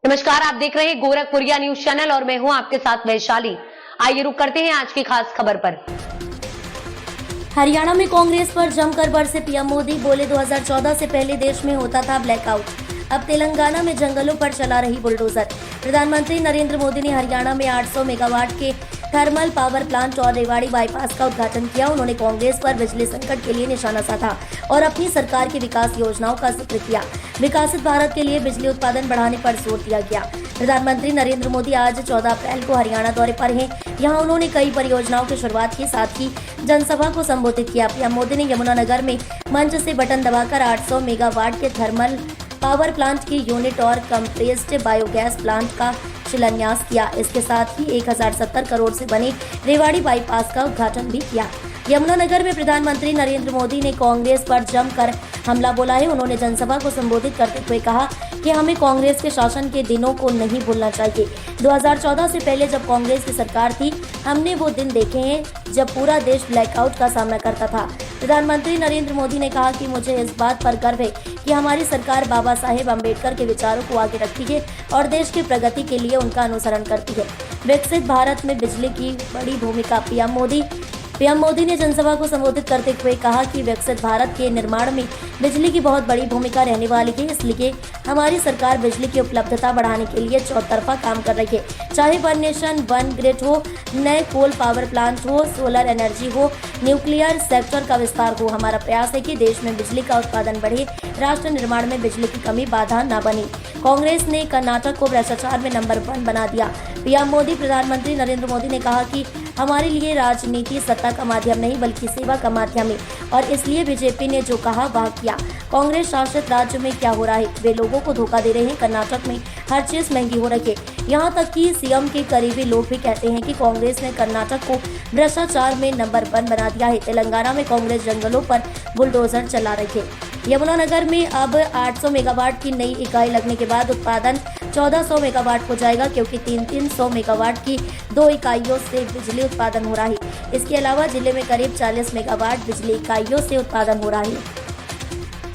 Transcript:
नमस्कार, आप देख रहे हैं गोरखपुरिया न्यूज चैनल और मैं हूं आपके साथ वैशाली। आइए रुक करते हैं आज की खास खबर पर। हरियाणा में कांग्रेस पर जमकर बरसे पीएम मोदी, बोले 2014 से पहले देश में होता था ब्लैकआउट, अब तेलंगाना में जंगलों पर चला रही बुलडोजर। प्रधानमंत्री नरेंद्र मोदी ने हरियाणा में 800 मेगावाट के थर्मल पावर प्लांट और रेवाड़ी बाईपास का उद्घाटन किया। उन्होंने कांग्रेस पर बिजली संकट के लिए निशाना साधा और अपनी सरकार की विकास योजनाओं का जिक्र किया। विकसित भारत के लिए बिजली उत्पादन बढ़ाने पर जोर दिया गया। प्रधानमंत्री नरेंद्र मोदी आज 14 अप्रैल को हरियाणा दौरे पर हैं। यहाँ उन्होंने कई परियोजनाओं की शुरुआत की, साथ ही जनसभा को संबोधित किया। पीएम मोदी ने यमुनानगर में मंच से बटन दबाकर 800 मेगावाट के थर्मल पावर प्लांट की यूनिट और कंप्रेस्ड बायोगैस प्लांट का शिलान्यास किया। इसके साथ ही 1070 करोड़ से बने रेवाड़ी बाईपास का उद्घाटन भी किया। यमुनानगर में प्रधानमंत्री नरेंद्र मोदी ने कांग्रेस पर जमकर हमला बोला है। उन्होंने जनसभा को संबोधित करते हुए कहा कि हमें कांग्रेस के शासन के दिनों को नहीं भूलना चाहिए। 2014 से पहले जब कांग्रेस की सरकार थी, हमने वो दिन देखे हैं जब पूरा देश ब्लैकआउट का सामना करता था। प्रधानमंत्री नरेंद्र मोदी ने कहा कि मुझे इस बात पर गर्व है कि हमारी सरकार बाबा साहेब अम्बेडकर के विचारों को आगे रखती है और देश की प्रगति के लिए उनका अनुसरण करती है। विकसित भारत में बिजली की बड़ी भूमिका। पीएम मोदी ने जनसभा को संबोधित करते हुए कहा कि विकसित भारत के निर्माण में बिजली की बहुत बड़ी भूमिका रहने वाली है, इसलिए हमारी सरकार बिजली की उपलब्धता बढ़ाने के लिए चौतरफा काम कर रही है। चाहे वन नेशन वन ग्रिड हो, नए कोल पावर प्लांट हो, सोलर एनर्जी हो, न्यूक्लियर सेक्टर का विस्तार हो, हमारा प्रयास है कि देश में बिजली का उत्पादन बढ़े, राष्ट्र निर्माण में बिजली की कमी बाधा न बने। कांग्रेस ने कर्नाटक को भ्रष्टाचार में नंबर 1 बना दिया। पीएम मोदी प्रधानमंत्री नरेंद्र मोदी ने कहा कि हमारे लिए राजनीति सत्ता का माध्यम नहीं बल्कि सेवा का माध्यम है और इसलिए बीजेपी ने जो कहा वह किया। कांग्रेस शासित राज्य में क्या हो रहा है, वे लोगों को धोखा दे रहे हैं। कर्नाटक में हर चीज महंगी हो रही है, यहाँ तक कि सीएम के करीबी लोग भी कहते हैं कि कांग्रेस ने कर्नाटक को भ्रष्टाचार में नंबर 1 बना दिया है। तेलंगाना में कांग्रेस जंगलों पर बुलडोजर चला रही है। यमुनानगर में अब 800 मेगावाट की नई इकाई लगने के बाद उत्पादन 1400 मेगावाट हो जाएगा, क्योंकि 300 मेगावाट की 2 इकाइयों से बिजली उत्पादन हो रहा है। इसके अलावा जिले में करीब 40 मेगावाट बिजली इकाइयों से उत्पादन हो रहा है।